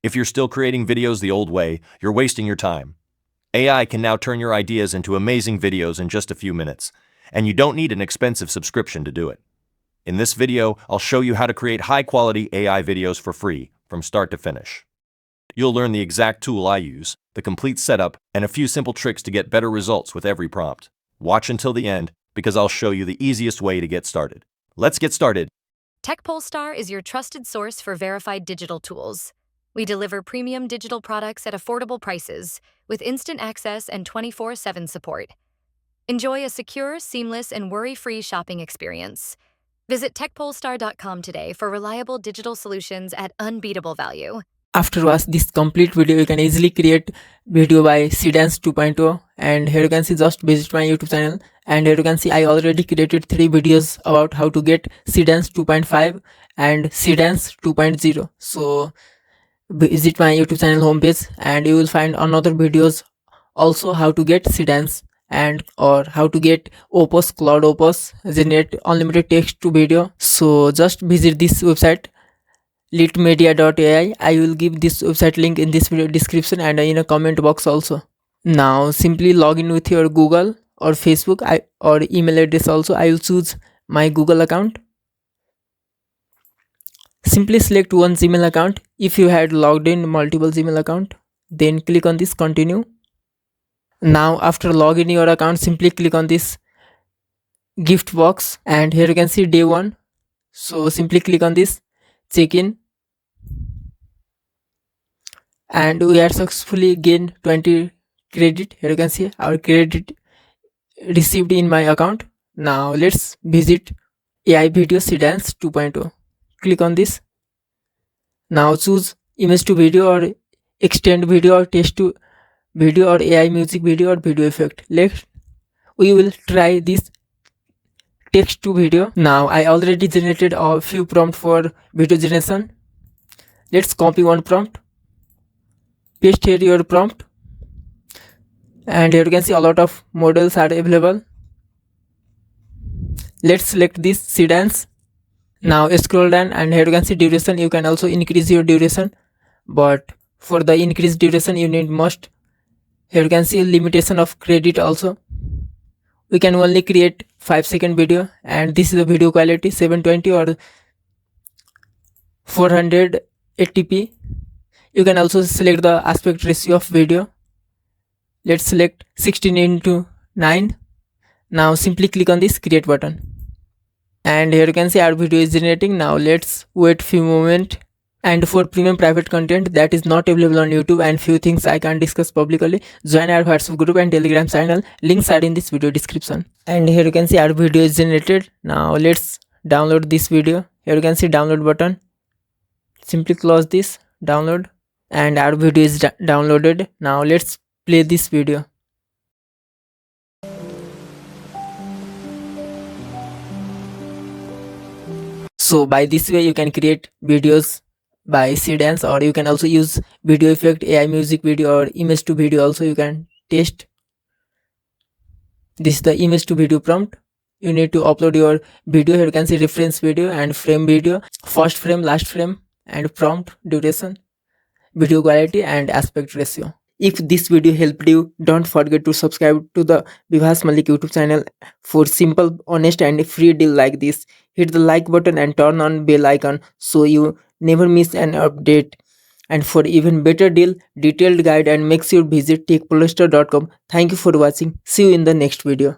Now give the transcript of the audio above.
If you're still creating videos the old way, you're wasting your time. AI can now turn your ideas into amazing videos in just a few minutes, and you don't need an expensive subscription to do it. In this video, I'll show you how to create high-quality AI videos for free, from start to finish. You'll learn the exact tool I use, the complete setup, and a few simple tricks to get better results with every prompt. Watch until the end, because I'll show you the easiest way to get started. Let's get started. TechPolestar is your trusted source for verified digital tools. We deliver premium digital products at affordable prices, with instant access and 24/7 support. Enjoy a secure, seamless, and worry-free shopping experience. Visit techpolestar.com today for reliable digital solutions at unbeatable value. After watching this complete video, you can easily create video by 𝐂𝐨𝐧𝐬𝐭 2.0, and here you can see, just visit my YouTube channel, and here you can see I already created 3 videos about how to get 𝐂𝐨𝐬𝐭 2.5 and 𝐂𝐨𝐬𝐭 2.0. So visit my YouTube channel homepage and you will find another videos also how to get 𝐂𝐨𝐬𝐭 and or how to get Claude Opus generate unlimited text to video. So just visit this website litmedia.ai. I will give this website link in this video description and in a comment box also. Now simply log in with your Google or Facebook or email address also. I will choose my Google account. Simply select one Gmail account. If you had logged in multiple Gmail account, then click on this continue. Now after logging your account, simply click on this gift box, and here you can see day 1. So simply click on this check in, and we are successfully gained 20 credit. Here you can see our credit received in my account. Now let's visit AI video 𝐂𝐨𝐬𝐭 2.0. Click on this. Now choose image to video or extend video or text to video or AI music video or video effect. We will try this text to video. Now I already generated a few prompts for video generation. Let's copy one prompt, paste here your prompt, and here you can see a lot of models are available. Let's select this 𝐂𝐨𝐬𝐭. Now scroll down, and here you can see duration. You can also increase your duration, but for the increased duration you need must. Here you can see limitation of credit also. We can only create 5-second video, and this is the video quality 720 or 480p. You can also select the aspect ratio of video. Let's select 16:9. Now simply click on this create button, and here you can see our video is generating. Now let's wait few moments. And for premium private content that is not available on YouTube and few things I can't discuss publicly, join our WhatsApp group and Telegram channel. Links are in this video description. And here you can see our video is generated. Now let's download this video. Here you can see download button. Simply close this, download, and our video is downloaded. Now let's play this video. So by this way you can create videos by 𝐂𝐨𝐬𝐭, or you can also use video effect, AI music video, or image to video also you can test. This is the image to video prompt. You need to upload your video. Here you can see reference video and frame video, first frame, last frame, and prompt, duration, video quality, and aspect ratio. If this video helped you, don't forget to subscribe to the Vivaas Malik YouTube channel for simple, honest, and free deal like this. Hit the like button and turn on bell icon so you never miss an update. And for even better deal, detailed guide, and make sure visit techpolestar.com. Thank you for watching. See you in the next video.